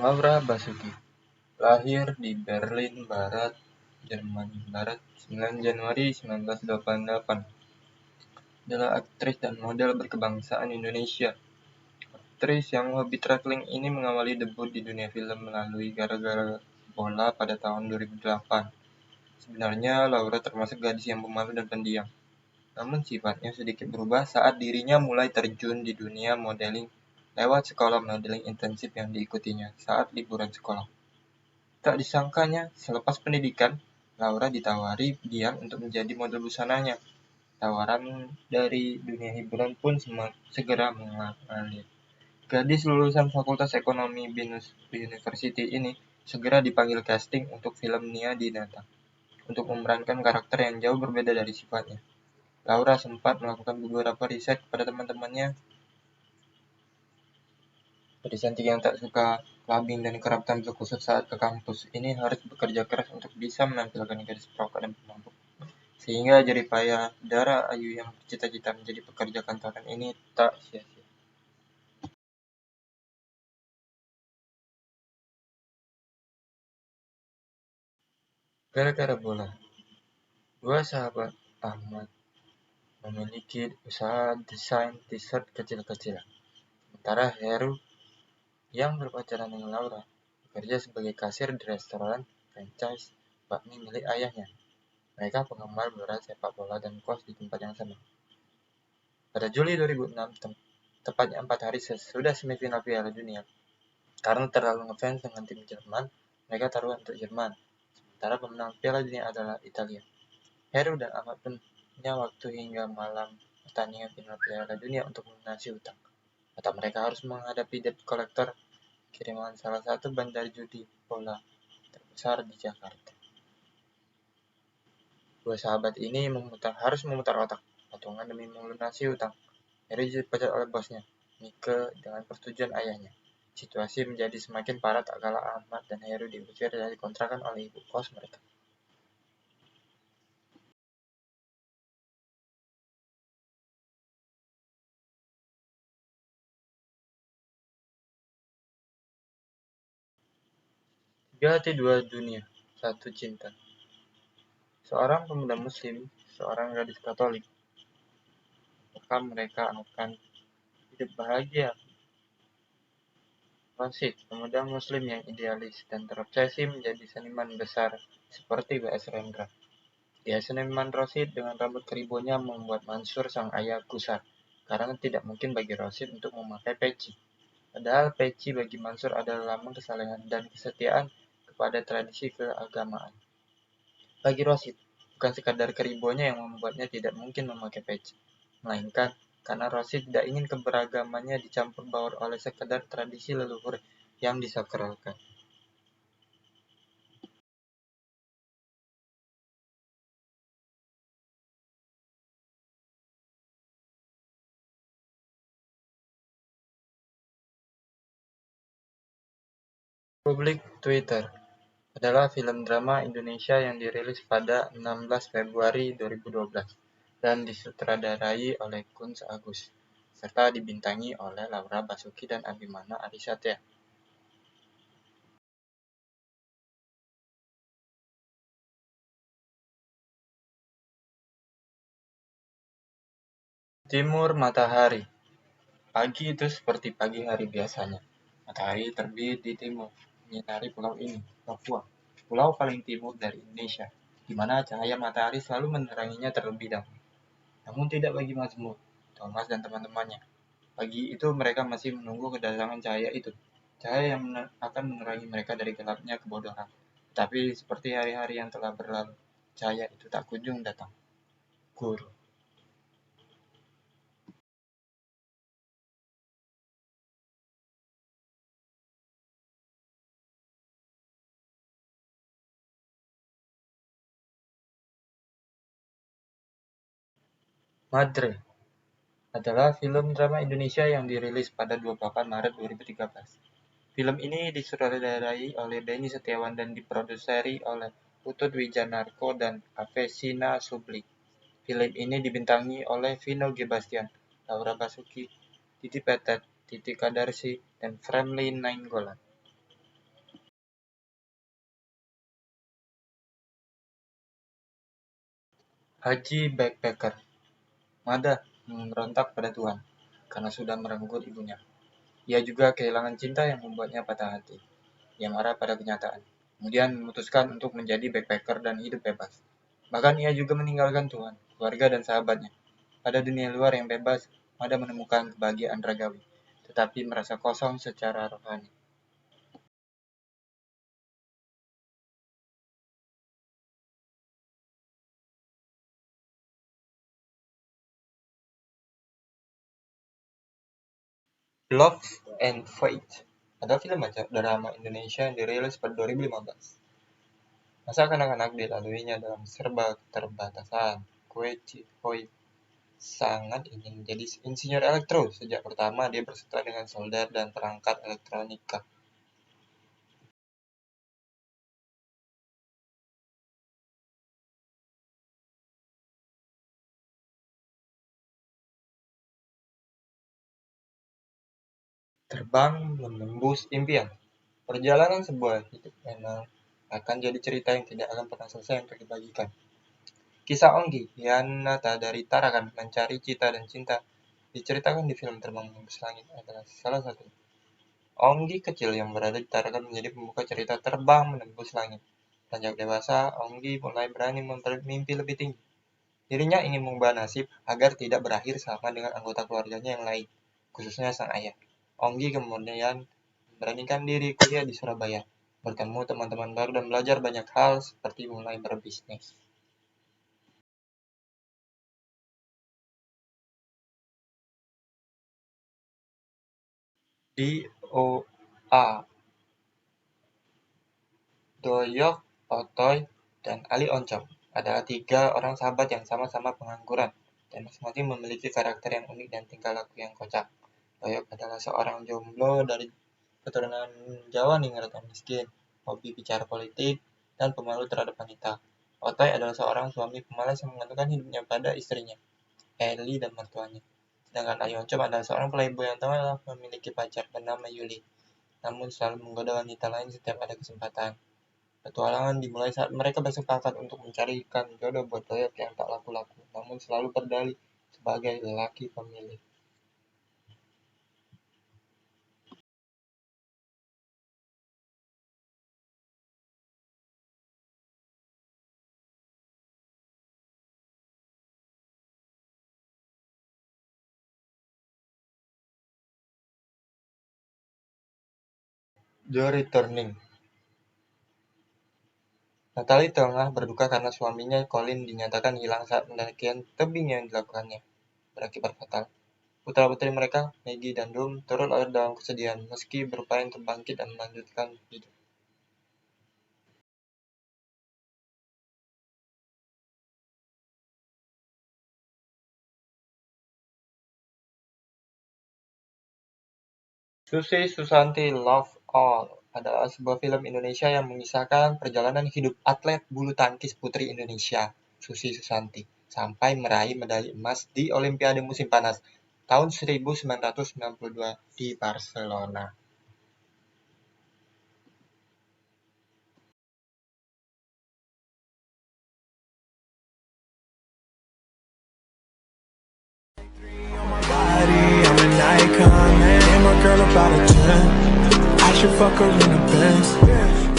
Laura Basuki lahir di Berlin Barat, Jerman Barat, 9 Januari 1988, adalah aktris dan model berkebangsaan Indonesia. Aktris yang hobi traveling ini mengawali debut di dunia film melalui Gara-Gara Bola pada tahun 2008. Sebenarnya Laura termasuk gadis yang pemalu dan pendiam. Namun sifatnya sedikit berubah saat dirinya mulai terjun di dunia modeling lewat sekolah modeling intensif yang diikutinya saat liburan sekolah. Tak disangkanya, selepas pendidikan, Laura ditawari Dian untuk menjadi model busananya. Tawaran dari dunia hiburan pun segera mengalir. Gadis lulusan Fakultas Ekonomi Binus University ini segera dipanggil casting untuk film Nia Dinata untuk memerankan karakter yang jauh berbeda dari sifatnya. Laura sempat melakukan beberapa riset kepada teman-temannya. Gadis cantik yang tak suka clubbing dan kerap tampil kusut saat ke kampus ini harus bekerja keras untuk bisa menampilkan gadis perokat dan pemabuk. Sehingga jeripaya Dara Ayu yang bercita-cita menjadi pekerja kantoran ini tak sia-sia. Gara-gara bola, dua sahabat Ahmad memiliki usaha desain t-shirt kecil-kecilan. Sementara Heru yang berpacaran dengan Laura bekerja sebagai kasir di restoran franchise bakmi milik ayahnya. Mereka penggemar bola sepak bola dan kos di tempat yang sama. Pada Juli 2006, tepatnya 4 hari sesudah semifinal Piala Dunia, karena terlalu ngefans dengan tim Jerman, mereka taruhan untuk Jerman. Sementara pemenang Piala Dunia adalah Italia. Heru dan Ahmad pun punya waktu hingga malam pertandingan final Piala Dunia untuk melunasi hutang. Atau mereka harus menghadapi debt collector kiriman salah satu bandar judi bola terbesar di Jakarta. Dua sahabat ini harus memutar otak patungan demi melunasi hutang. Heru dipecat oleh bosnya, Mike, dengan persetujuan ayahnya. Situasi menjadi semakin parah tak kala Ahmad dan Heru diusir dari kontrakan oleh ibu kos mereka. Tiga hati dua dunia, satu cinta. Seorang pemuda muslim, seorang gadis katolik. Apakah mereka akan hidup bahagia? Rashid, pemuda muslim yang idealis dan terobsesi menjadi seniman besar seperti W.S. Rendra. Dia seniman Rashid dengan rambut keribonya membuat Mansur sang ayah gusar, karena tidak mungkin bagi Rashid untuk memakai peci. Padahal peci bagi Mansur adalah lambang kesalehan dan kesetiaan kepada tradisi keagamaan. Bagi Rashid, bukan sekadar keribonya yang membuatnya tidak mungkin memakai peci, melainkan karena Rashid tidak ingin keberagamannya dicampur baur oleh sekadar tradisi leluhur yang disakralkan. Publik Twitter adalah film drama Indonesia yang dirilis pada 16 Februari 2012 dan disutradarai oleh Kunz Agus, serta dibintangi oleh Laura Basuki dan Abimana Arisatya. Timur Matahari. Pagi itu seperti pagi hari biasanya. Matahari terbit di timur, menyinari pulau ini, Papua, pulau paling timur dari Indonesia, di mana cahaya matahari selalu meneranginya terlebih dahulu. Namun tidak bagi Mazmur, Thomas dan teman-temannya. Pagi itu mereka masih menunggu kedatangan cahaya itu, cahaya yang akan menerangi mereka dari gelapnya kebodohan. Tapi seperti hari-hari yang telah berlalu, cahaya itu tak kunjung datang. Guru. Madre adalah film drama Indonesia yang dirilis pada 28 Maret 2013. Film ini disutradarai oleh Benny Setiawan dan diproduseri oleh Putut Wijanarko dan Avesina Subli. Film ini dibintangi oleh Vino G. Bastian, Laura Basuki, Titi Petet, Titi Kadarsi, dan Fremly Nainggolan. Haji Backpacker. Mada memberontak pada Tuhan karena sudah merenggut ibunya. Ia juga kehilangan cinta yang membuatnya patah hati. Ia marah pada kenyataan. Kemudian memutuskan untuk menjadi backpacker dan hidup bebas. Bahkan ia juga meninggalkan Tuhan, keluarga dan sahabatnya. Pada dunia luar yang bebas, Mada menemukan kebahagiaan ragawi, tetapi merasa kosong secara rohani. Love and Fate adalah film drama Indonesia yang dirilis pada 2015. Masa kanak-kanak dilaluinya dalam serba keterbatasan. Kue Chihoi sangat ingin menjadi insinyur elektro. Sejak pertama dia bersetelah dengan solder dan perangkat elektronika. Terbang menembus impian. Perjalanan sebuah hidup memang akan jadi cerita yang tidak akan pernah selesai untuk dibagikan. Kisah Onggi, Yanata dari Tarakan mencari cita dan cinta, diceritakan di film Terbang Menembus Langit adalah salah satu. Onggi kecil yang berada di Tarakan menjadi pembuka cerita Terbang Menembus Langit. Sejak dewasa, Onggi mulai berani mimpi lebih tinggi. Dirinya ingin mengubah nasib agar tidak berakhir sama dengan anggota keluarganya yang lain, khususnya sang ayah. Onggi kemudian memberanikan diri kuliah di Surabaya, bertemu teman-teman baru dan belajar banyak hal seperti mulai berbisnis. DOA, Doyok, Otoy, dan Ali Oncom adalah 3 orang sahabat yang sama-sama pengangguran dan masing-masing memiliki karakter yang unik dan tingkah laku yang kocak. Doyok adalah seorang jomblo dari keturunan Jawa ningrat dan miskin, hobi bicara politik, dan pemalu terhadap wanita. Otoy adalah seorang suami pemalas yang menggantungkan hidupnya pada istrinya, Eli dan mertuanya. Sedangkan Ayu Oncom adalah seorang playboy yang telah memiliki pacar bernama Yuli, namun selalu menggoda wanita lain setiap ada kesempatan. Petualangan dimulai saat mereka bersepakat untuk mencarikan jodoh buat Doyok yang tak laku-laku, namun selalu berdalih sebagai lelaki pemilih. The Returning. Natalie tengah berduka karena suaminya Colin dinyatakan hilang saat pendakian tebing yang dilakukannya berakibat fatal. Putra-putri mereka, Maggie dan Doom, turut larut dalam kesedihan meski berupaya untuk bangkit dan melanjutkan hidup. Susi Susanti Love All adalah sebuah film Indonesia yang mengisahkan perjalanan hidup atlet bulu tangkis putri Indonesia, Susi Susanti, sampai meraih medali emas di Olimpiade musim panas tahun 1992 di Barcelona. I'm an icon, man. And my girl about a 10. I should fuck her in the Benz.